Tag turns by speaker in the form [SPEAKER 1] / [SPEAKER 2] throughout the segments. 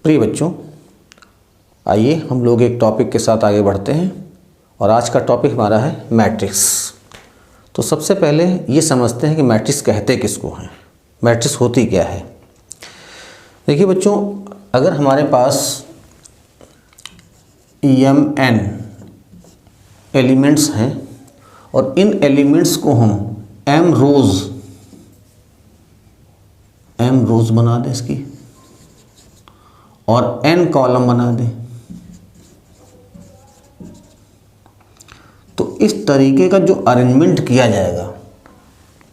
[SPEAKER 1] प्रिय बच्चों, आइए हम लोग एक टॉपिक के साथ आगे बढ़ते हैं और आज का टॉपिक हमारा है मैट्रिक्स। तो सबसे पहले ये समझते हैं कि मैट्रिक्स कहते किसको हैं, मैट्रिक्स होती क्या है। देखिए बच्चों, अगर हमारे पास mn एलिमेंट्स हैं और इन एलिमेंट्स को हम m रोज बना दें इसकी और n कॉलम बना दें, तो इस तरीके का जो अरेंजमेंट किया जाएगा,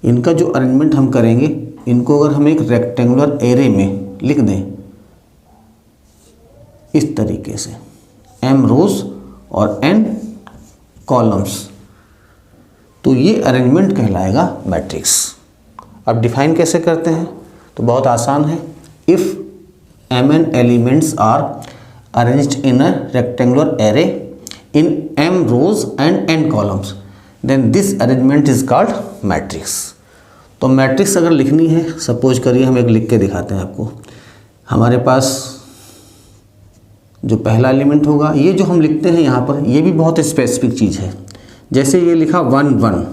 [SPEAKER 1] इनका जो अरेंजमेंट हम करेंगे, इनको अगर हम एक रेक्टेंगुलर एरे में लिख दें इस तरीके से m रोज और n कॉलम्स, तो ये अरेंजमेंट कहलाएगा मैट्रिक्स। अब डिफाइन कैसे करते हैं, तो बहुत आसान है। If mn elements are arranged in a rectangular array in m rows and n columns, then this arrangement is called matrix। तो मैट्रिक्स अगर लिखनी है, सपोज करिए हम एक लिख के दिखाते हैं आपको। हमारे पास जो पहला एलिमेंट होगा, ये जो हम लिखते हैं यहाँ पर, ये भी बहुत स्पेसिफिक चीज़ है। जैसे ये लिखा 1 1,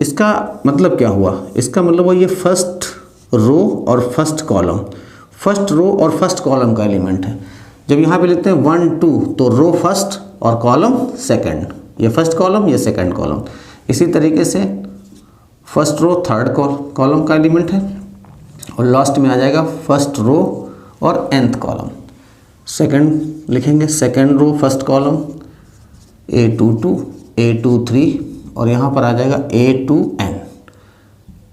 [SPEAKER 1] इसका मतलब क्या हुआ, इसका मतलब हुआ ये फर्स्ट रो और फर्स्ट कॉलम, फर्स्ट रो और फर्स्ट कॉलम का एलिमेंट है। जब यहाँ पे लिखते हैं 1 2, तो रो फर्स्ट और कॉलम सेकंड, ये फर्स्ट कॉलम ये सेकंड कॉलम। इसी तरीके से फर्स्ट रो थर्ड कॉलम का एलिमेंट है और लास्ट में आ जाएगा फर्स्ट रो और nth कॉलम। सेकंड लिखेंगे second row first column A22 A23 और यहाँ पर आ जाएगा A2n।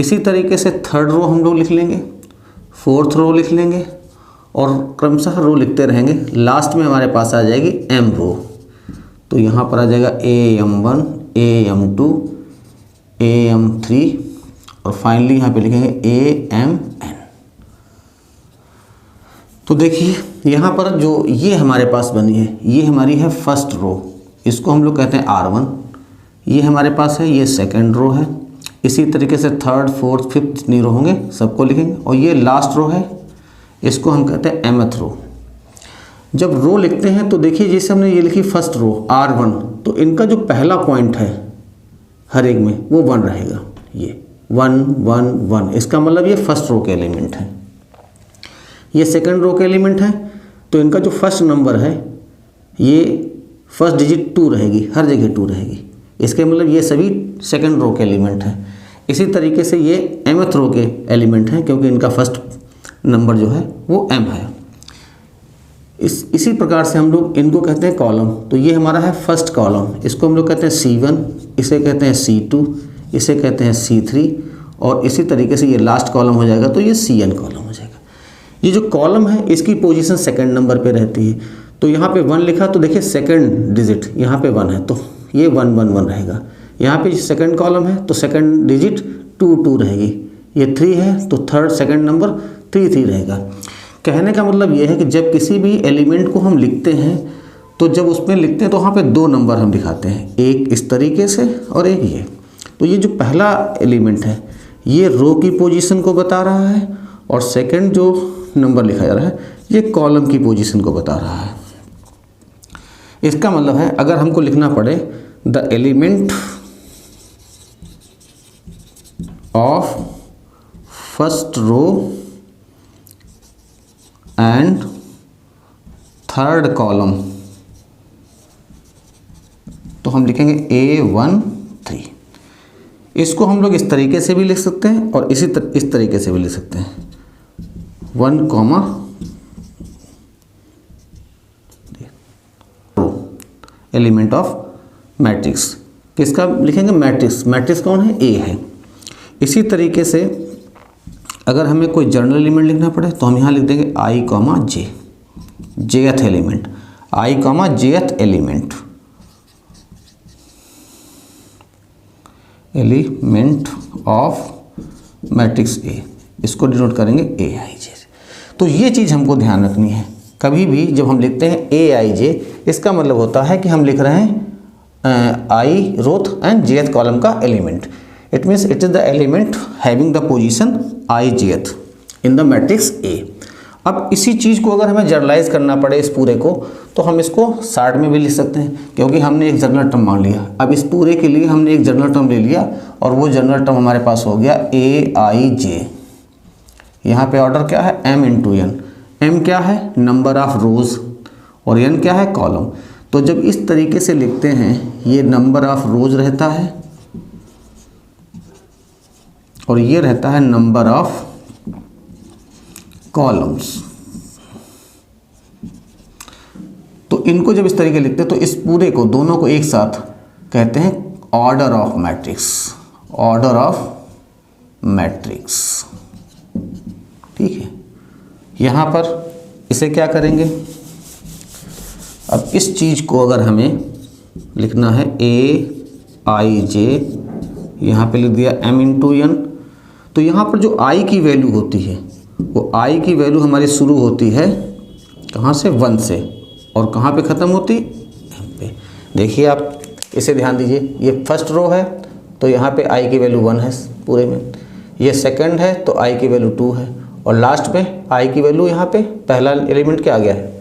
[SPEAKER 1] इसी तरीके से थर्ड रो हम लोग लिख लेंगे, फोर्थ रो लिख लेंगे और क्रमशः रो लिखते रहेंगे। लास्ट में हमारे पास आ जाएगी m रो, तो यहाँ पर आ जाएगा AM1 AM2 AM3 और फाइनली यहाँ पे लिखेंगे AMn। तो देखिए यहाँ पर जो ये हमारे पास बनी है, ये हमारी है फर्स्ट रो, इसको हम लोग कहते हैं R1। ये हमारे पास है, ये सेकंड रो है। इसी तरीके से थर्ड फोर्थ फिफ्थ जितनी रो होंगे सबको लिखेंगे और ये लास्ट रो है, इसको हम कहते हैं mth रो। जब रो लिखते हैं तो देखिए, जैसे हमने ये लिखी फर्स्ट रो R1, तो इनका जो पहला पॉइंट है हर एक में वो 1 रहेगा। ये 1 1 1, इसका मतलब ये फर्स्ट रो के एलिमेंट है। ये सेकंड रो के एलिमेंट है, तो इनका जो फर्स्ट नंबर है ये फर्स्ट डिजिट 2 रहेगी, हर जगह 2 रहेगी। इसके मतलब ये सभी सेकंड रो के एलिमेंट हैं। इसी तरीके से ये mth रो के एलिमेंट हैं, क्योंकि इनका फर्स्ट नंबर जो है वो m है। इसी प्रकार से हम लोग इनको कहते हैं कॉलम। तो ये हमारा है फर्स्ट कॉलम, इसको हम लोग कहते हैं C1, इसे कहते हैं C2, इसे कहते हैं C3 और इसी तरीके से ये लास्ट कॉलम हो जाएगा तो ये Cn कॉलम हो जाएगा। ये जो कॉलम है इसकी पोजीशन सेकंड नंबर पे रहती है। तो यहाँ पे 1 लिखा, तो देखिए सेकंड डिजिट यहाँ पे 1 है, तो ये 1 1 1 रहेगा। यहाँ पे सेकंड कॉलम है तो सेकंड डिजिट 2 2 रहेगी। ये 3 है तो थर्ड सेकंड नंबर 3 3 रहेगा। कहने का मतलब ये है कि जब किसी भी एलिमेंट को हम लिखते हैं, तो जब उसमें लिखते हैं तो वहाँ पे 2 नंबर हम दिखाते हैं, एक इस तरीके से और एक ये। तो ये जो पहला एलिमेंट है ये रो की पोजीशन को बता रहा है और सेकंड जो नंबर लिखा जा रहा है ये कॉलम की पोजीशन को बता रहा है। इसका मतलब है, अगर हमको लिखना पड़े the element of first row and third column, तो हम लिखेंगे A13। इसको हम लोग इस तरीके से भी लिख सकते हैं और इस तरीके से भी लिख सकते हैं, 1 कॉमा एलिमेंट ऑफ मैट्रिक्स। किसका लिखेंगे, मैट्रिक्स। मैट्रिक्स कौन है, A है। इसी तरीके से अगर हमें कोई जनरल एलिमेंट लिखना पड़े तो हम यहाँ लिख देंगे I, J, jth element, I, jth element of matrix A, इसको डिनोट करेंगे Aij। तो ये चीज़ हमको ध्यान रखनी है। कभी भी जब हम लिखते हैं Aij, इसका मतलब होता है कि हम लिख रहे हैं I row and jth column का element. It means it is the element having the position I jth in the matrix A। अब इसी चीज़ को अगर हमें जनरलाइज करना पड़े इस पूरे को, तो हम इसको शार्ट में भी लिख सकते हैं, क्योंकि हमने एक जनरल टर्म मान लिया। अब इस पूरे के लिए हमने एक जनरल टर्म ले लिया और वो जनरल टर्म हमारे पास हो गया AIJ। यहाँ पे ऑर्डर क्या है, M × N। M क्या है, नंबर ऑफ रोज, और N क्या है, कॉलम। तो जब इस तरीके से लिखते हैं, ये नंबर ऑफ रोज रहता है और ये रहता है नंबर ऑफ कॉलम्स। तो इनको जब इस तरीके लिखते हैं तो इस पूरे को, दोनों को एक साथ कहते हैं order of matrix, order of matrix. ठीक है, यहाँ पर इसे क्या करेंगे, अब इस चीज़ को अगर हमें लिखना है AIJ, यहाँ पे लिख दिया M × N। तो यहाँ पर जो I की वैल्यू होती है, वो I की वैल्यू हमारी शुरू होती है कहाँ से, 1 से, और कहाँ पे ख़त्म होती, M पे। देखिए आप इसे ध्यान दीजिए, ये फर्स्ट रो है तो यहाँ पे I की वैल्यू 1 है पूरे में, ये सेकंड है तो I की वैल्यू 2 है, और लास्ट में I की वैल्यू यहाँ पे पहला एलिमेंट क्या आ गया है,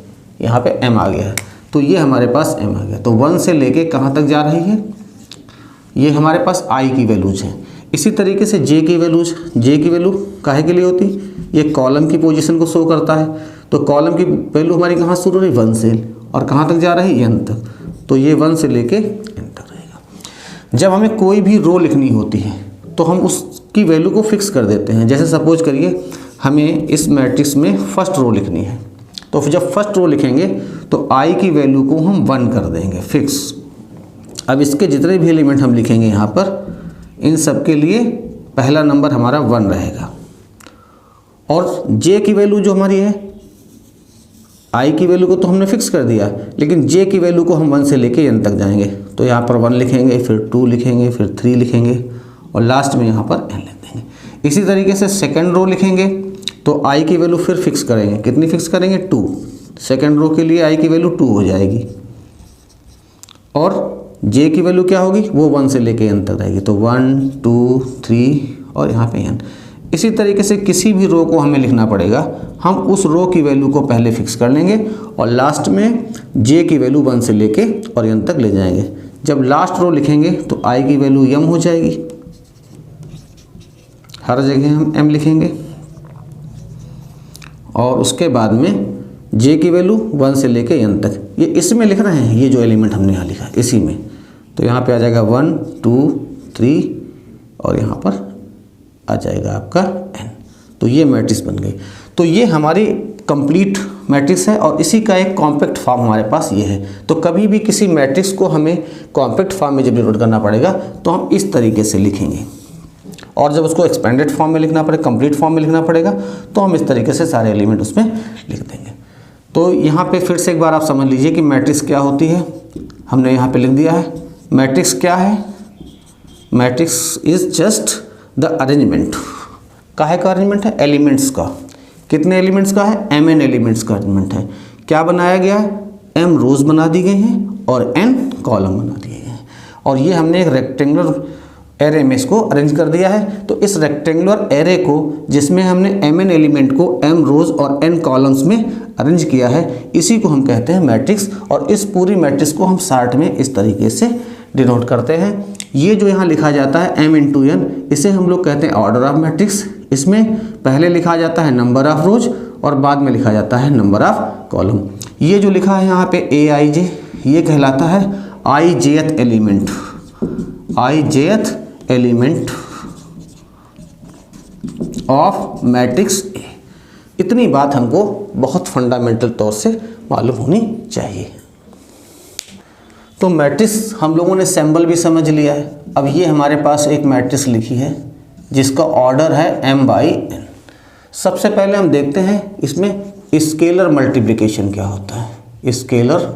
[SPEAKER 1] यहाँ पे M आ गया है। तो ये हमारे पास M आ गया। तो 1 से लेके कहाँ तक जा रही है, ये हमारे पास I की वैल्यूज हैं। इसी तरीके से J की वैल्यूज, J की वैल्यू काहे के लिए होती, ये कॉलम की पोजीशन को शो करता है। तो कॉलम की वैल्यू हमारी कहाँ शुरू हो रही, 1 से, और कहाँ तक जा रही है, N तक। तो ये 1 से लेके N तक रहेगा। जब हमें कोई भी रो लिखनी होती है तो हम उसकी वैल्यू को फिक्स कर देते हैं। जैसे सपोज करिए हमें इस मैट्रिक्स में फर्स्ट रो लिखनी है, तो जब फर्स्ट रो लिखेंगे तो I की वैल्यू को हम 1 कर देंगे फिक्स। अब इसके जितने भी एलिमेंट हम लिखेंगे यहाँ पर, इन सब के लिए पहला नंबर हमारा 1 रहेगा। और J की वैल्यू जो हमारी है, I की वैल्यू को तो हमने फिक्स कर दिया, लेकिन J की वैल्यू को हम 1 से लेके N तक जाएंगे। तो यहाँ पर 1 लिखेंगे, फिर 2 लिखेंगे, फिर 3 लिखेंगे, और लास्ट में यहाँ पर N लिख देंगे। इसी तरीके से सेकेंड रो लिखेंगे तो I की वैल्यू फिर फिक्स करेंगे, कितनी फिक्स करेंगे, 2। सेकेंड रो के लिए I की वैल्यू 2 हो जाएगी, और J की वैल्यू क्या होगी, वो 1 से लेके N तक रहेगी। तो 1 2 3 और यहाँ पे N। इसी तरीके से किसी भी रो को हमें लिखना पड़ेगा, हम उस रो की वैल्यू को पहले फिक्स कर लेंगे और लास्ट में J की वैल्यू 1 से लेके और N तक ले जाएंगे। जब लास्ट रो लिखेंगे तो I की वैल्यू M हो जाएगी, हर जगह हम M लिखेंगे, और उसके बाद में J की वैल्यू 1 से लेके N तक। ये इसमें लिख रहे हैं, ये जो एलिमेंट हमने यहाँ लिखा इसी में। तो यहाँ पे आ जाएगा 1 2 3 और यहाँ पर आ जाएगा आपका N। तो ये मैट्रिक्स बन गई। तो ये हमारी कंप्लीट मैट्रिक्स है, और इसी का एक कॉम्पैक्ट फॉर्म हमारे पास ये है। तो कभी भी किसी मैट्रिक्स को हमें कॉम्पैक्ट फॉर्म में जब डिनोट करना पड़ेगा तो हम इस तरीके से लिखेंगे, और जब उसको एक्सपेंडेड फॉर्म में लिखना पड़ेगा, कंप्लीट फॉर्म में लिखना पड़ेगा, तो हम इस तरीके से सारे एलिमेंट उसमें लिख देंगे। तो यहाँ पे फिर से एक बार आप समझ लीजिए कि मैट्रिक्स क्या होती है। हमने यहाँ पे लिख दिया है। मैट्रिक्स क्या है, matrix is just the arrangement. काहे का अरेंजमेंट है, एलिमेंट्स का। कितने एलिमेंट्स का है, mn एलिमेंट्स का अरेंजमेंट है। क्या बनाया गया है, m रोज बना दी गई हैं और n कॉलम बना दिए गए हैं, और ये हमने एक रेक्टेंगुलर एरे में इसको अरेंज कर दिया है। तो इस रेक्टेंगुलर एरे को, जिसमें हमने mn एलिमेंट को m रोज और n कॉलम्स में अरेंज किया है, इसी को हम कहते हैं मैट्रिक्स। और इस पूरी मैट्रिक्स को हम शार्ट में इस तरीके से डिनोट करते हैं। ये जो यहाँ लिखा जाता है M × N, इसे हम लोग कहते हैं ऑर्डर ऑफ मैट्रिक्स। इसमें पहले लिखा जाता है नंबर ऑफ रोज और बाद में लिखा जाता है नंबर ऑफ कॉलम। ये जो लिखा है यहाँ पे AIJ, ये कहलाता है ijth element, ijth element of matrix A। इतनी बात हमको बहुत फंडामेंटल तौर से मालूम होनी चाहिए। तो मैट्रिक्स हम लोगों ने सिंबल भी समझ लिया है। अब ये हमारे पास एक मैट्रिक्स लिखी है जिसका ऑर्डर है m/n। सबसे पहले हम देखते हैं इसमें स्केलर मल्टीप्लिकेशन क्या होता है। स्केलर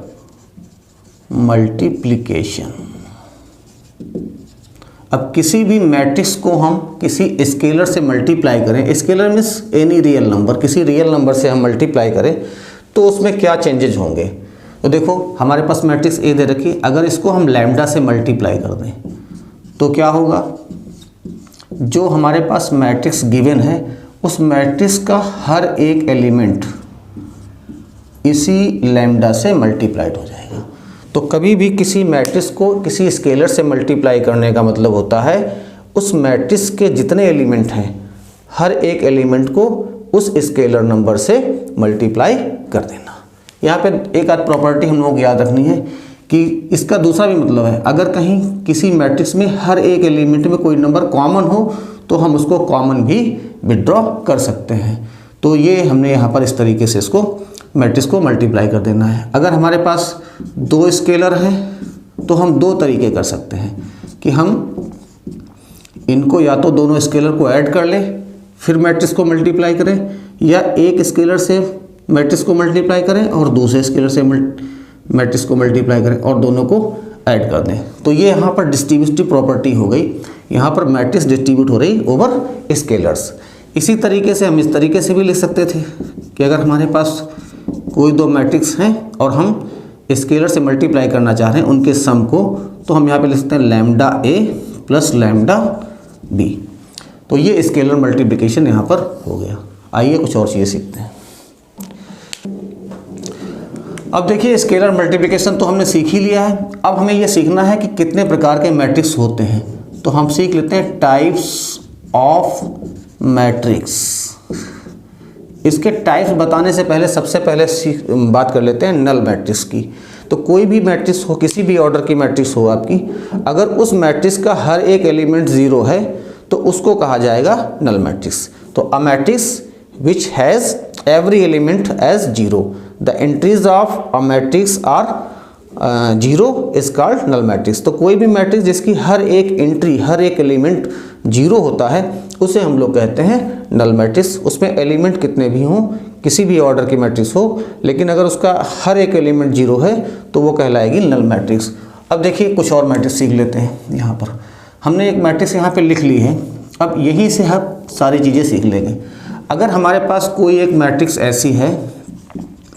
[SPEAKER 1] मल्टीप्लिकेशन, अब किसी भी मैट्रिक्स को हम किसी स्केलर से मल्टीप्लाई करें, scalar means any real number, किसी रियल नंबर से हम मल्टीप्लाई करें तो उसमें क्या चेंजेज होंगे। तो देखो हमारे पास मैट्रिक्स ए दे रखी, अगर इसको हम लैम्डा से मल्टीप्लाई कर दें तो क्या होगा, जो हमारे पास मैट्रिक्स गिवन है उस मैट्रिक्स का हर एक एलिमेंट इसी लैम्डा से मल्टीप्लाइड हो जाएगा। तो कभी भी किसी मैट्रिक्स को किसी स्केलर से मल्टीप्लाई करने का मतलब होता है उस मैट्रिक्स के जितने एलिमेंट हैं हर एक एलिमेंट को उस स्केलर नंबर से मल्टीप्लाई कर देना। यहाँ पे एक आध प्रॉपर्टी हम लोगों को याद रखनी है कि इसका दूसरा भी मतलब है, अगर कहीं किसी मैट्रिक्स में हर एक एलिमेंट में कोई नंबर कॉमन हो तो हम उसको कॉमन भी विड्रॉ कर सकते हैं। तो ये हमने यहाँ पर इस तरीके से इसको मैट्रिक्स को मल्टीप्लाई कर देना है। अगर हमारे पास दो स्केलर हैं तो हम दो तरीके कर सकते हैं कि हम इनको या तो दोनों स्केलर को ऐड कर लें फिर मैट्रिक्स को मल्टीप्लाई करें, या एक स्केलर से मैट्रिक्स को मल्टीप्लाई करें और दूसरे स्केलर से मैट्रिक्स को मल्टीप्लाई करें और दोनों को ऐड कर दें। तो ये यहाँ पर डिस्ट्रीब्यूटिव प्रॉपर्टी हो गई, यहाँ पर मैट्रिक्स डिस्ट्रीब्यूट हो रही ओवर स्केलर्स। इसी तरीके से हम इस तरीके से भी लिख सकते थे कि अगर हमारे पास कोई दो मैट्रिक्स हैं और हम स्केलर से मल्टीप्लाई करना चाह रहे हैं उनके सम को, तो हम यहाँ पे लिख सकते हैं लैम्डा ए प्लस लैम्डा बी। तो ये स्केलर मल्टीप्लिकेशन यहाँ पर हो गया। आइए कुछ और चीज़ें सीखते हैं। अब देखिए स्केलर मल्टीप्लिकेशन तो हमने सीख ही लिया है, अब हमें ये सीखना है कि कितने प्रकार के मैट्रिक्स होते हैं। तो हम सीख लेते हैं टाइप्स ऑफ मैट्रिक्स। इसके टाइप्स बताने से पहले सबसे पहले बात कर लेते हैं नल मैट्रिक्स की। तो कोई भी मैट्रिक्स हो, किसी भी ऑर्डर की मैट्रिक्स हो आपकी, अगर उस मैट्रिक्स का हर एक एलिमेंट जीरो है तो उसको कहा जाएगा नल मैट्रिक्स। तो a matrix which has every element as zero, the entries of a matrix are zero is called null matrix. तो कोई भी मैट्रिक्स जिसकी हर एक एंट्री हर एक एलिमेंट जीरो होता है उसे हम लोग कहते हैं नल मैट्रिक्स। उसमें एलिमेंट कितने भी हों, किसी भी ऑर्डर की मैट्रिक्स हो, लेकिन अगर उसका हर एक एलिमेंट जीरो है तो वो कहलाएगी नल मैट्रिक्स। अब देखिए कुछ और मैट्रिक्स सीख लेते हैं। यहाँ पर हमने एक मैट्रिक्स यहाँ पे लिख ली है, अब यहीं से हम सारी चीज़ें सीख लेंगे। अगर हमारे पास कोई एक मैट्रिक्स ऐसी है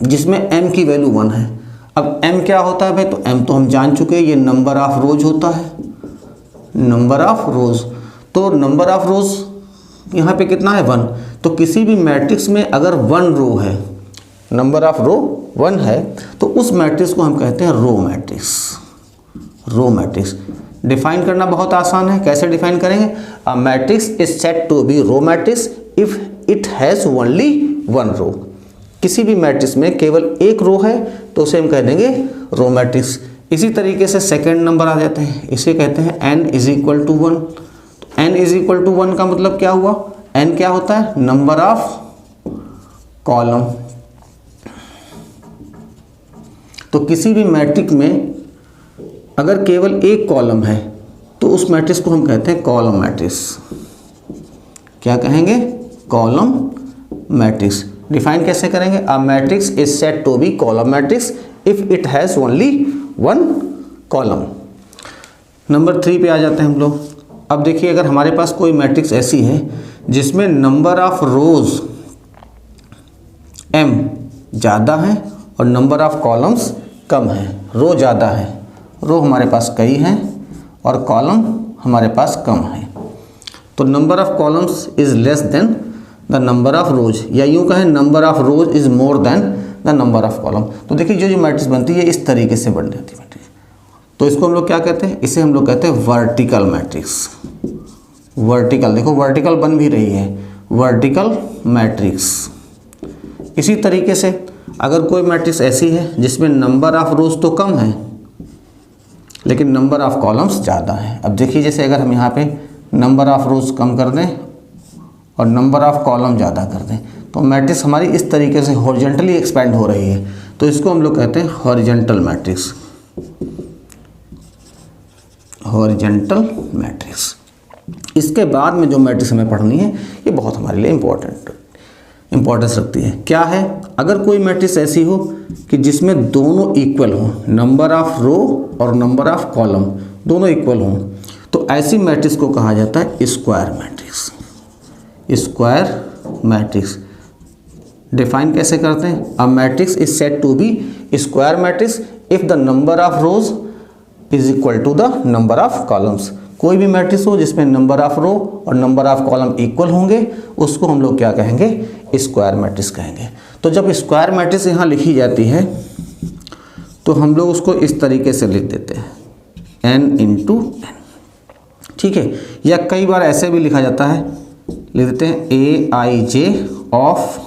[SPEAKER 1] जिसमें m की वैल्यू 1 है। अब m क्या होता है भाई, तो m तो हम जान चुके हैं, ये नंबर ऑफ रोज होता है, नंबर ऑफ रोज। तो नंबर ऑफ रोज यहाँ पे कितना है 1। तो किसी भी मैट्रिक्स में अगर 1 रो है, नंबर ऑफ रो 1 है, तो उस मैट्रिक्स को हम कहते हैं row matrix. Row matrix define करना बहुत आसान है। कैसे डिफाइन करेंगे? A matrix is said to be row matrix if it has only 1 row. किसी भी मैट्रिक्स में केवल एक रो है तो उसे हम कह देंगे रो मैट्रिक्स। इसी तरीके से सेकंड नंबर आ जाते हैं, इसे कहते हैं n इज इक्वल टू 1। तो n इज इक्वल टू 1 का मतलब क्या हुआ? n क्या होता है? Number of column. तो किसी भी मैट्रिक्स में अगर केवल एक कॉलम है तो उस मैट्रिक्स को हम कहते हैं कॉलम मैट्रिक्स। क्या कहेंगे? Column matrix. डिफाइन कैसे करेंगे? A matrix is said to be column matrix if it has only 1 column. Number 3 पे आ जाते हैं हम लोग। अब देखिए अगर हमारे पास कोई मैट्रिक्स ऐसी है जिसमें नंबर ऑफ रोज m ज़्यादा है और नंबर ऑफ कॉलम्स कम है। रो ज़्यादा है, रो हमारे पास कई हैं और कॉलम हमारे पास कम है। तो number of columns is less then the number of रोज, या यूँ कहें number of rows is more than the number of column. तो देखिए जो मैट्रिक्स बनती है इस तरीके से बन जाती है मैट्रिक्स। तो इसको हम लोग क्या कहते हैं? इसे हम लोग कहते हैं वर्टिकल मैट्रिक्स। वर्टिकल, देखो वर्टिकल बन भी रही है, वर्टिकल मैट्रिक्स। इसी तरीके से अगर कोई मैट्रिक्स ऐसी है जिसमें नंबर ऑफ रोज तो कम है लेकिन नंबर ऑफ कॉलम्स ज़्यादा है। अब देखिए जैसे अगर हम यहाँ पे नंबर ऑफ रोज कम कर दें और नंबर ऑफ कॉलम ज़्यादा कर दें तो मैट्रिक्स हमारी इस तरीके से हॉरिजॉन्टली एक्सपेंड हो रही है। तो इसको हम लोग कहते हैं हॉरिजॉन्टल मैट्रिक्स। Horizontal matrix. इसके बाद में जो मैट्रिक्स हमें पढ़नी है ये बहुत हमारे लिए इंपॉर्टेंस रखती है। क्या है? अगर कोई मैट्रिक्स ऐसी हो कि जिसमें दोनों इक्वल हों, नंबर ऑफ रो और नंबर ऑफ कॉलम दोनों इक्वल हों, तो ऐसी मैट्रिक्स को कहा जाता है square matrix. Square matrix define कैसे करते हैं? A matrix is said to be square matrix if the number of rows is equal to the number of columns. कोई भी मैट्रिक्स हो जिसमें नंबर ऑफ रो और नंबर ऑफ कॉलम इक्वल होंगे उसको हम लोग क्या कहेंगे? स्क्वायर मैट्रिक्स कहेंगे। तो जब स्क्वायर मैट्रिक्स यहाँ लिखी जाती है तो हम लोग उसको इस तरीके से लिख देते हैं n इंटू एन, ठीक है। या कई बार ऐसे भी लिखा जाता है, लिख देते हैं aij ऑफ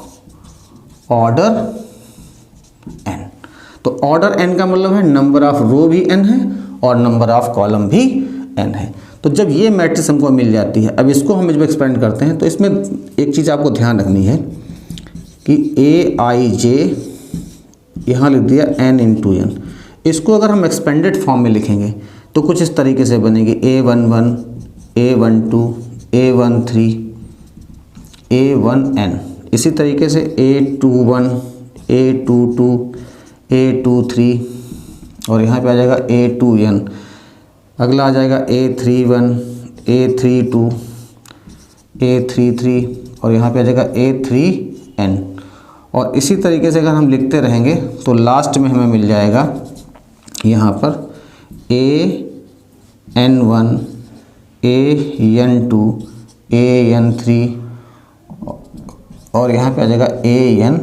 [SPEAKER 1] ऑर्डर n। तो ऑर्डर n का मतलब है नंबर ऑफ रो भी n है और नंबर ऑफ कॉलम भी n है। तो जब ये मैट्रिक्स हमको मिल जाती है, अब इसको हम जब एक्सपेंड करते हैं तो इसमें एक चीज़ आपको ध्यान रखनी है कि aij यहाँ लिख दिया n इंटू एन। इसको अगर हम एक्सपेंडेड फॉर्म में लिखेंगे तो कुछ इस तरीके से बनेगी a11, a12, a13, a1n। इसी तरीके से a21, a22, a23 और यहाँ पे आ जाएगा a2n। अगला आ जाएगा a31, a32, a33 और यहाँ पे आ जाएगा a3n। और इसी तरीके से अगर हम लिखते रहेंगे तो लास्ट में हमें मिल जाएगा यहाँ पर an1, an2, an3 और यहाँ पे आ जाएगा an।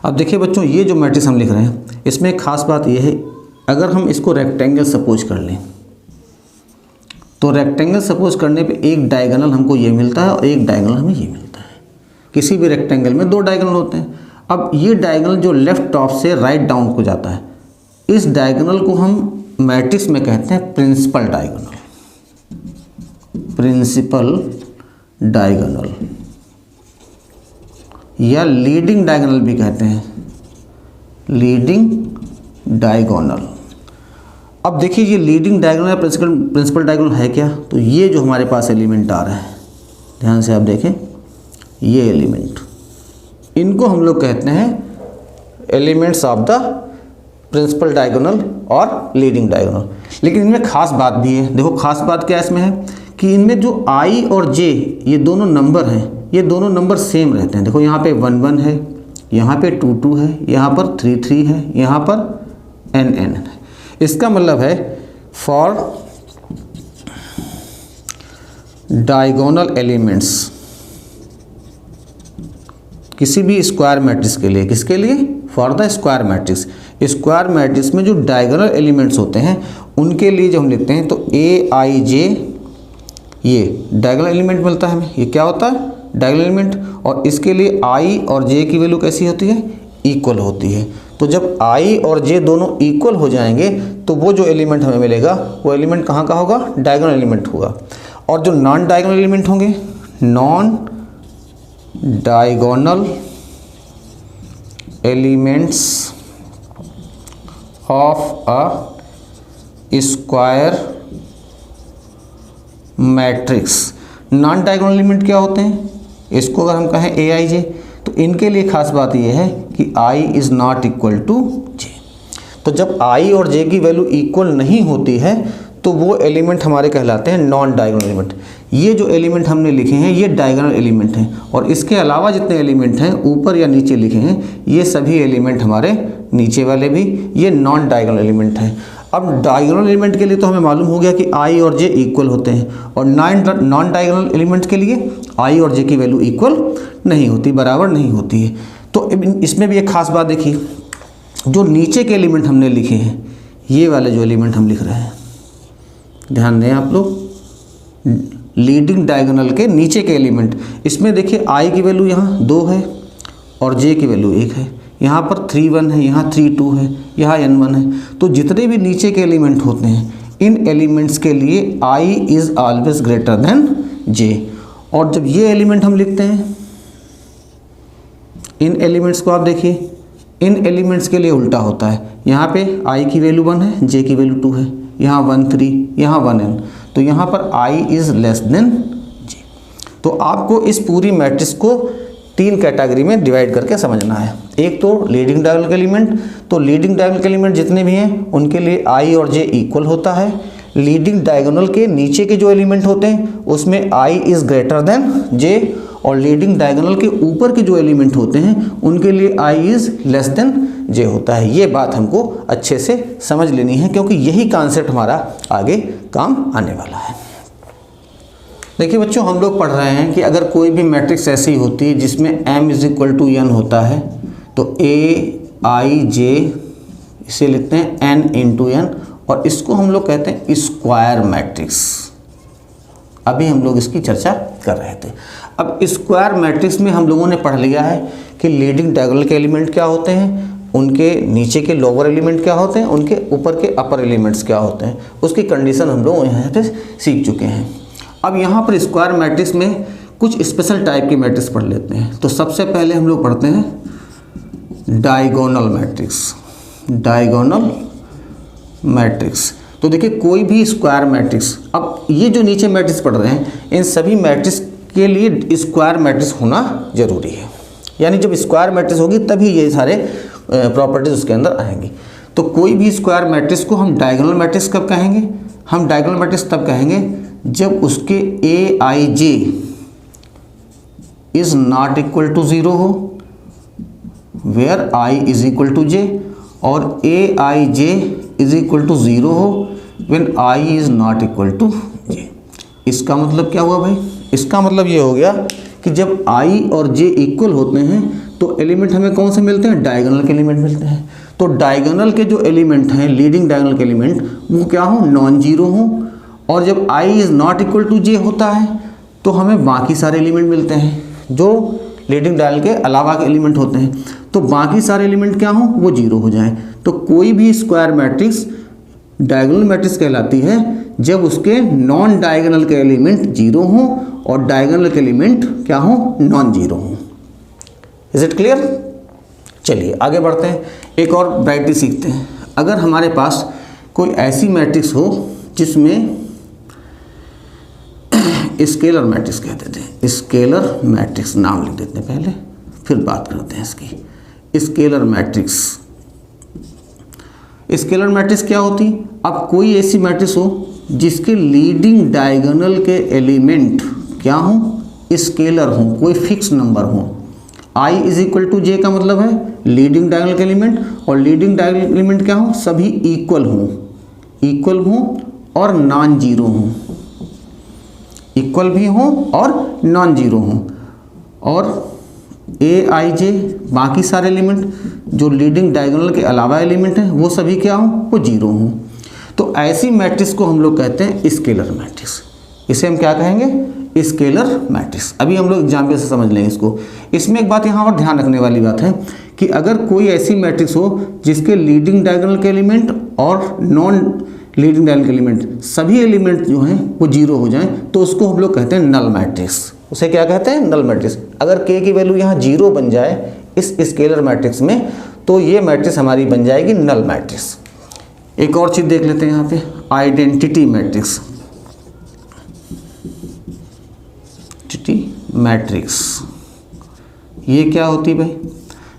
[SPEAKER 1] अब देखिए बच्चों, ये जो मैट्रिक्स हम लिख रहे हैं इसमें एक खास बात ये है, अगर हम इसको रेक्टेंगल सपोज कर लें तो रेक्टेंगल सपोज करने पे एक डायगोनल हमको ये मिलता है और एक डायगोनल हमें ये मिलता है। किसी भी रेक्टेंगल में दो डायगोनल होते हैं। अब ये डायगोनल जो लेफ्ट टॉप से राइट डाउन को जाता है, इस डायगोनल को हम मैट्रिक्स में कहते हैं प्रिंसिपल डायगोनल। प्रिंसिपल डायगोनल या लीडिंग डायगोनल भी कहते हैं, लीडिंग डायगोनल। अब देखिए ये लीडिंग डायगोनल या प्रिंसिपल डायगोनल है क्या? तो ये जो हमारे पास एलिमेंट आ रहा है, ध्यान से आप देखें, ये एलिमेंट, इनको हम लोग कहते हैं elements of the principal diagonal और लीडिंग डायगोनल। लेकिन इनमें खास बात भी है। देखो खास बात क्या इसमें है कि इनमें जो i और j ये दोनों नंबर हैं, ये दोनों नंबर सेम रहते हैं। देखो यहाँ पे 1 1 है, यहाँ पे 2 2 है, यहाँ पर 3 3 है, यहाँ पर n n है। इसका मतलब है फॉर डायगोनल एलिमेंट्स किसी भी स्क्वायर मैट्रिक्स के लिए, किसके लिए? For the square matrix. Square matrix में जो डायगोनल एलिमेंट्स होते हैं उनके लिए जो हम लिखते हैं तो aij, ये डायगोनल एलिमेंट मिलता है हमें। ये क्या होता है? Diagonal element. और इसके लिए i और j की वैल्यू कैसी होती है? इक्वल होती है। तो जब i और j दोनों इक्वल हो जाएंगे तो वो जो एलिमेंट हमें मिलेगा वो एलिमेंट कहाँ का होगा? डायगोनल एलिमेंट होगा। और जो नॉन डायगोनल एलिमेंट होंगे, non diagonal elements of a square matrix. Non diagonal element क्या होते हैं? इसको अगर हम कहें aij, तो इनके लिए खास बात यह है कि i is not equal to j। तो जब i और j की वैल्यू इक्वल नहीं होती है तो वो एलिमेंट हमारे कहलाते हैं नॉन डायगोनल एलिमेंट। ये जो एलिमेंट हमने लिखे हैं ये डायगोनल एलिमेंट हैं, और इसके अलावा जितने एलिमेंट हैं ऊपर या नीचे लिखे हैं ये सभी एलिमेंट हमारे, नीचे वाले भी, ये नॉन डायगोनल एलिमेंट हैं। अब डायगोनल एलिमेंट के लिए तो हमें मालूम हो गया कि i और j इक्वल होते हैं, और नॉन डायगोनल एलिमेंट के लिए i और j की वैल्यू इक्वल नहीं होती, बराबर नहीं होती है। तो इसमें भी एक खास बात देखिए, जो नीचे के एलिमेंट हमने लिखे हैं, ये वाले जो एलिमेंट हम लिख रहे हैं, ध्यान दें आप लोग, लीडिंग डायगोनल के नीचे के एलिमेंट, इसमें देखिए i की वैल्यू यहाँ 2 है और j की वैल्यू 1 है, यहाँ पर 3 1 है, यहाँ 3 2 है, यहाँ n 1 है। तो जितने भी नीचे के एलिमेंट होते हैं इन एलिमेंट्स के लिए i is always greater than j। और जब ये एलिमेंट हम लिखते हैं, इन एलिमेंट्स को आप देखिए, इन एलिमेंट्स के लिए उल्टा होता है। यहाँ पे i की वैल्यू 1 है, j की वैल्यू 2 है, यहाँ 1 3, यहाँ 1 n, तो यहाँ पर i is less than j। तो आपको इस पूरी मैट्रिक्स को 3 कैटेगरी में डिवाइड करके समझना है। एक तो लीडिंग डायगोनल एलिमेंट, तो लीडिंग डायगोनल एलिमेंट जितने भी हैं उनके लिए i और j इक्वल होता है। लीडिंग डायगोनल के नीचे के जो एलिमेंट होते हैं उसमें i is greater than j, और लीडिंग डायगोनल के ऊपर के जो एलिमेंट होते हैं उनके लिए i is less than j होता है। ये बात हमको अच्छे से समझ लेनी है, क्योंकि यही कॉन्सेप्ट हमारा आगे काम आने वाला है। देखिए बच्चों, हम लोग पढ़ रहे हैं कि अगर कोई भी मैट्रिक्स ऐसी होती है जिसमें m = n होता है तो Aij, इसे लिखते हैं n × n, और इसको हम लोग कहते हैं स्क्वायर मैट्रिक्स। अभी हम लोग इसकी चर्चा कर रहे थे। अब स्क्वायर मैट्रिक्स में हम लोगों ने पढ़ लिया है कि लीडिंग डायगोनल के एलिमेंट क्या होते हैं, उनके नीचे के लोअर एलिमेंट क्या होते हैं, उनके ऊपर के अपर एलिमेंट्स क्या होते हैं, उसकी कंडीशन हम लोग यहाँ पे सीख चुके हैं। अब यहाँ पर स्क्वायर मैट्रिक्स में कुछ स्पेशल टाइप की मैट्रिक्स पढ़ लेते हैं। तो सबसे पहले हम लोग पढ़ते हैं डायगोनल मैट्रिक्स। डायगोनल मैट्रिक्स, तो देखिए कोई भी स्क्वायर मैट्रिक्स, अब ये जो नीचे मैट्रिक्स पढ़ रहे हैं इन सभी मैट्रिक्स के लिए स्क्वायर मैट्रिक्स होना जरूरी है। यानी जब स्क्वायर मैट्रिक्स होगी तभी ये सारे प्रॉपर्टीज उसके अंदर आएंगी। तो कोई भी स्क्वायर मैट्रिक्स को हम डायगोनल मैट्रिक्स कब कहेंगे? हम डायगोनल मैट्रिक्स तब कहेंगे जब उसके Aij is not equal to 0 हो, where I is equal to j, और Aij इज इक्वल टू 0 हो when I is not equal to j। इसका मतलब क्या हुआ भाई? इसका मतलब ये हो गया कि जब I और j इक्वल होते हैं तो एलिमेंट हमें कौन से मिलते हैं? डायगोनल के एलिमेंट मिलते हैं। तो डायगोनल के जो एलिमेंट हैं, लीडिंग डायगोनल के एलिमेंट, वो क्या हो? नॉन जीरो हो। और जब I is not equal to j होता है तो हमें बाकी सारे एलिमेंट मिलते हैं जो लीडिंग डायगोनल के अलावा के एलिमेंट होते हैं। तो बाकी सारे एलिमेंट क्या हो? वो जीरो हो जाएं। तो कोई भी स्क्वायर मैट्रिक्स डायगोनल मैट्रिक्स कहलाती है जब उसके नॉन डायगोनल के एलिमेंट जीरो हों और डायगोनल के एलिमेंट क्या हो? नॉन जीरो हों। Is it clear? चलिए आगे बढ़ते हैं, एक और वैरायटी सीखते हैं। अगर हमारे पास कोई ऐसी मैट्रिक्स हो जिसमें स्केलर मैट्रिक्स कहते थे, स्केलर मैट्रिक्स नाम लिख देते हैं पहले, फिर बात करते हैं इसकी। स्केलर मैट्रिक्स, स्केलर मैट्रिक्स क्या होती? अब कोई ऐसी मैट्रिक्स हो जिसके लीडिंग डायगोनल के एलिमेंट क्या हो? स्केलर हो, कोई फिक्स नंबर हो। I is equal to j का मतलब है लीडिंग डायगोनल के एलिमेंट, और लीडिंग डायगोनल एलिमेंट क्या हो? सभी इक्वल हो और नॉन जीरो हो, इक्वल भी हो और नॉन जीरो हो। और Aij, बाकी सारे एलिमेंट जो लीडिंग डायगोनल के अलावा एलिमेंट हैं वो सभी क्या हो? वो जीरो हो। तो ऐसी मैट्रिक्स को हम लोग कहते हैं स्केलर मैट्रिक्स। इसे हम क्या कहेंगे? Scalar matrix. अभी हम लोग एग्जाम्पल से समझ लेंगे इसको। इसमें एक बात यहाँ पर ध्यान रखने वाली बात है कि अगर कोई ऐसी मैट्रिक्स हो जिसके लीडिंग डायगोनल के एलिमेंट और नॉन लीडिंग डायगोनल के एलिमेंट सभी एलिमेंट जो हैं वो जीरो हो जाएं तो उसको हम लोग कहते हैं नल मैट्रिक्स। उसे क्या कहते हैं? Null matrix. अगर k की वैल्यू यहाँ जीरो बन जाए इस स्केलर मैट्रिक्स में तो ये मैट्रिक्स हमारी बन जाएगी नल मैट्रिक्स। एक और चीज़ देख लेते हैं यहाँ पे, आइडेंटिटी मैट्रिक्स। मैट्रिक्स ये क्या होती है भाई?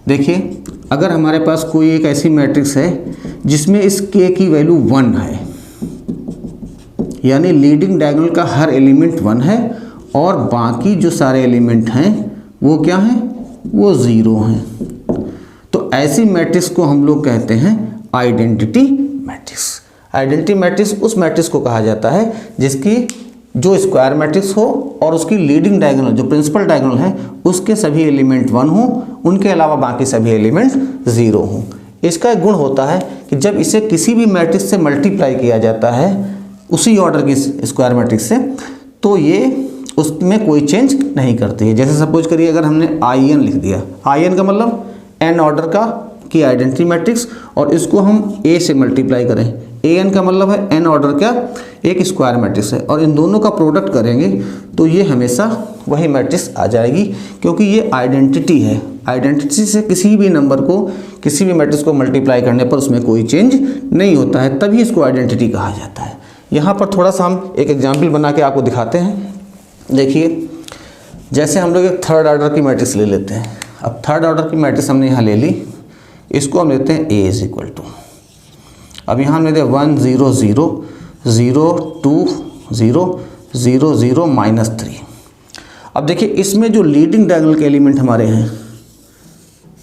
[SPEAKER 1] देखिए अगर हमारे पास कोई एक ऐसी मैट्रिक्स है जिसमें इस k की वैल्यू 1 है, यानी लीडिंग डायगोनल का हर एलिमेंट 1 है और बाकी जो सारे एलिमेंट हैं वो क्या हैं? वो 0 हैं। तो ऐसी मैट्रिक्स को हम लोग कहते हैं आइडेंटिटी मैट्रिक्स। आइडेंटिटी मैट्रिक्स उस मैट्रिक्स को कहा जाता है जिसकी जो स्क्वायर मैट्रिक्स हो और उसकी लीडिंग डायगोनल जो प्रिंसिपल डायगोनल है उसके सभी एलिमेंट 1 हो, उनके अलावा बाकी सभी एलिमेंट 0 हो। इसका एक गुण होता है कि जब इसे किसी भी मैट्रिक्स से मल्टीप्लाई किया जाता है उसी ऑर्डर की स्क्वायर मैट्रिक्स से, तो ये उसमें कोई चेंज नहीं करती है। जैसे सपोज करिए अगर हमने In लिख दिया, In का मतलब n ऑर्डर का की आइडेंटिटी मैट्रिक्स, और इसको हम a से मल्टीप्लाई करें, an का मतलब है n ऑर्डर का एक स्क्वायर मैट्रिक्स है, और इन दोनों का प्रोडक्ट करेंगे तो ये हमेशा वही मैट्रिक्स आ जाएगी क्योंकि ये आइडेंटिटी है। आइडेंटिटी से किसी भी नंबर को किसी भी मैट्रिक्स को मल्टीप्लाई करने पर उसमें कोई चेंज नहीं होता है, तभी इसको आइडेंटिटी कहा जाता है। यहाँ पर थोड़ा सा हम एक एग्जाम्पल बना के आपको दिखाते हैं। देखिए जैसे हम लोग एक थर्ड ऑर्डर की मैट्रिक्स ले लेते हैं। अब थर्ड ऑर्डर की मैट्रिक्स हमने यहाँ ले ली, इसको हम लेते हैं a इज इक्वल टू, अब यहाँ हमने दिया 1 0 0 0 2 0 0 0 -3। अब देखिए इसमें जो लीडिंग डायगोनल के एलिमेंट हमारे हैं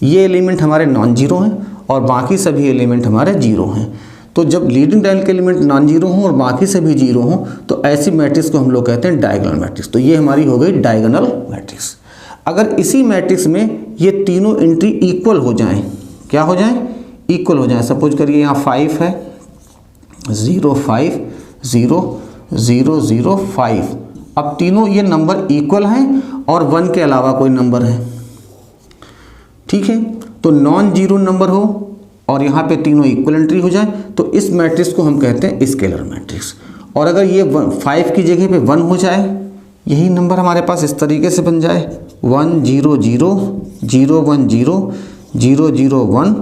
[SPEAKER 1] ये एलिमेंट हमारे नॉन जीरो हैं और बाकी सभी एलिमेंट हमारे जीरो हैं। तो जब लीडिंग डायगोनल के एलिमेंट नॉन जीरो हों और बाकी सभी जीरो हों तो ऐसी मैट्रिक्स को हम लोग कहते हैं डायगोनल मैट्रिक्स। तो ये हमारी हो गई डायगोनल मैट्रिक्स। अगर इसी मैट्रिक्स में ये तीनों एंट्री इक्वल हो जाएं, क्या हो जाएं? इक्वल हो जाएं। सपोज करिए यहाँ 5 है, 0 5 0 0 0 5। अब तीनों ये नंबर इक्वल हैं और 1 के अलावा कोई नंबर है, ठीक है। तो नॉन जीरो नंबर हो और यहाँ पे तीनों इक्वल एंट्री हो जाए तो इस मैट्रिक्स को हम कहते हैं स्केलर मैट्रिक्स। और अगर ये 5 की जगह पे 1 हो जाए, यही नंबर हमारे पास इस तरीके से बन जाए 1 0 0 0 1 0 0 0 1।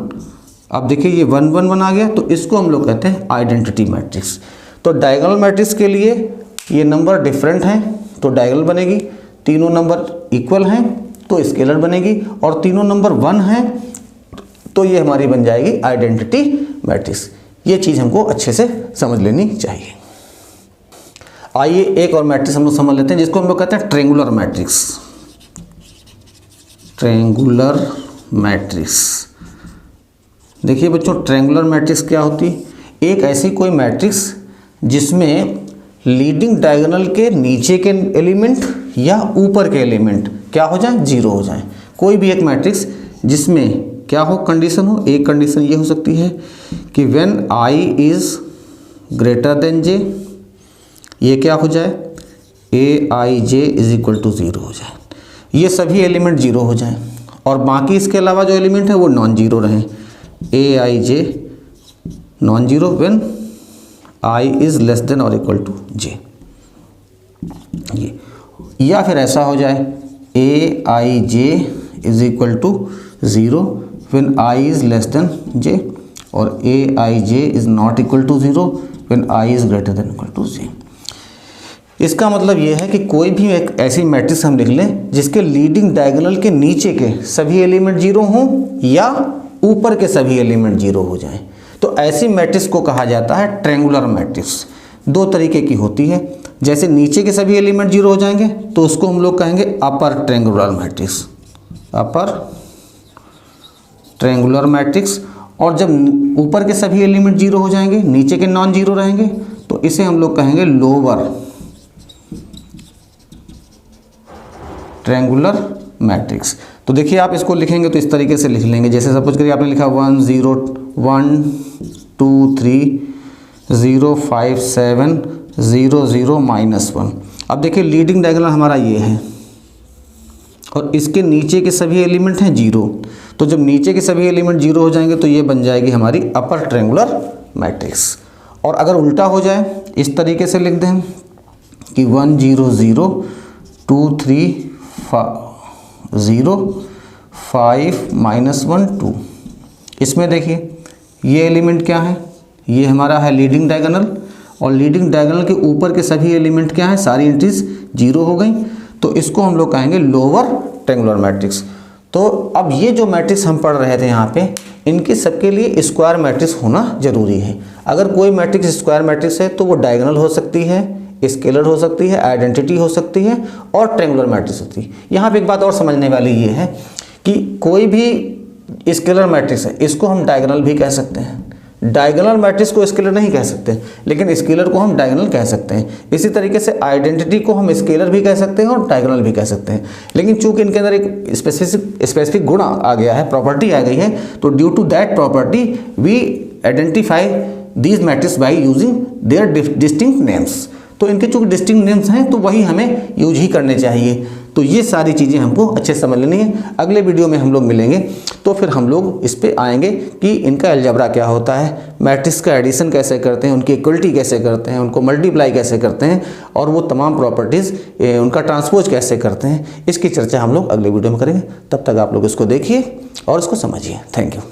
[SPEAKER 1] अब देखिए ये 1 1 1 आ गया, तो इसको हम लोग कहते हैं आइडेंटिटी मैट्रिक्स। तो डायगोनल मैट्रिक्स के लिए ये नंबर डिफरेंट हैं तो डायगोनल बनेगी, तीनों नंबर इक्वल हैं तो स्केलर बनेगी, और तीनों नंबर 1 हैं तो ये हमारी बन जाएगी आइडेंटिटी मैट्रिक्स। ये चीज़ हमको अच्छे से समझ लेनी चाहिए। आइए एक और मैट्रिक्स हम लोग समझ लेते हैं जिसको हम लोग कहते हैं ट्रायंगुलर मैट्रिक्स। ट्रायंगुलर मैट्रिक्स, देखिए बच्चों ट्रायंगुलर मैट्रिक्स क्या होती है? एक ऐसी कोई मैट्रिक्स जिसमें लीडिंग डायगोनल के नीचे के एलिमेंट या ऊपर के एलिमेंट क्या हो जाए? जीरो हो जाए। कोई भी एक मैट्रिक्स जिसमें क्या हो, कंडीशन हो, एक कंडीशन ये हो सकती है कि when i is greater then j, ये क्या हो जाए? aij इज इक्वल टू 0 हो जाए, ये सभी एलिमेंट जीरो हो जाए और बाकी इसके अलावा जो एलिमेंट है वो नॉन जीरो रहें। aij non zero when i is less than और इक्वल टू j। ये या फिर ऐसा हो जाए aij is equal to 0 when i is less than j और aij is not equal to 0 when i is greater than equal to j। इसका मतलब ये है कि कोई भी एक ऐसी मैट्रिक्स हम लिख लें जिसके लीडिंग डायगोनल के नीचे के सभी एलिमेंट जीरो हों या ऊपर के सभी एलिमेंट जीरो हो जाएं, तो ऐसी मैट्रिक्स को कहा जाता है ट्रायंगुलर मैट्रिक्स। दो तरीके की होती है, जैसे नीचे के सभी एलिमेंट जीरो हो जाएंगे तो उसको हम लोग कहेंगे upper triangular matrix, upper triangular matrix. और जब ऊपर के सभी एलिमेंट जीरो हो जाएंगे, नीचे के नॉन जीरो रहेंगे, तो इसे हम लोग कहेंगे लोअर ट्रायंगुलर मैट्रिक्स। तो देखिए आप इसको लिखेंगे तो इस तरीके से लिख लेंगे, जैसे सपोज करिए आपने लिखा 1 0 1 2 3 0 5 7 0 0 -1। अब देखिए लीडिंग डायगोनल हमारा ये है और इसके नीचे के सभी एलिमेंट हैं जीरो, तो जब नीचे के सभी एलिमेंट जीरो हो जाएंगे तो ये बन जाएगी हमारी अपर ट्रायंगुलर मैट्रिक्स। और अगर उल्टा हो जाए, इस तरीके से लिख दें कि 1 0 0 2 3 0 5 -1 2। इसमें देखिए ये एलिमेंट क्या है? ये हमारा है लीडिंग डायगोनल, और लीडिंग डायगोनल के ऊपर के सभी एलिमेंट क्या हैं? सारी एंट्रीज जीरो हो गई, तो इसको हम लोग कहेंगे लोअर ट्रायंगुलर मैट्रिक्स। तो अब ये जो मैट्रिक्स हम पढ़ रहे थे यहाँ पे, इनके सबके लिए स्क्वायर मैट्रिक्स होना जरूरी है। अगर कोई मैट्रिक्स स्क्वायर मैट्रिक्स है तो वो डायगोनल हो सकती है, स्केलर हो सकती है, आइडेंटिटी हो सकती है और ट्रायंगुलर मैट्रिक्स होती है। यहाँ पे एक बात और समझने वाली ये है कि कोई भी स्केलर मैट्रिक्स है, इसको हम डायगोनल भी कह सकते हैं। डायगोनल मैट्रिक्स को स्केलर नहीं कह सकते, लेकिन स्केलर को हम डायगोनल कह सकते हैं। इसी तरीके से आइडेंटिटी को हम स्केलर भी कह सकते हैं और डायगोनल भी कह सकते हैं। लेकिन चूंकि इनके अंदर एक स्पेसिफिक गुण आ गया है, प्रॉपर्टी आ गई है, तो due to that property we identify these matrix by using their distinct names. तो इनके चूंकि डिस्टिंक्ट नेम्स हैं तो वही हमें यूज ही करने चाहिए। तो ये सारी चीज़ें हमको अच्छे से समझ लेनी है। अगले वीडियो में हम लोग मिलेंगे तो फिर हम लोग इस पे आएंगे कि इनका अलजेब्रा क्या होता है, मैट्रिक्स का एडिशन कैसे करते हैं, उनकी इक्वलिटी कैसे करते हैं, उनको मल्टीप्लाई कैसे करते हैं, और वो तमाम प्रॉपर्टीज़ उनका ट्रांसपोज कैसे करते हैं। इसकी चर्चा हम लोग अगले वीडियो में करेंगे। तब तक आप लोग इसको देखिए और इसको समझिए। Thank you.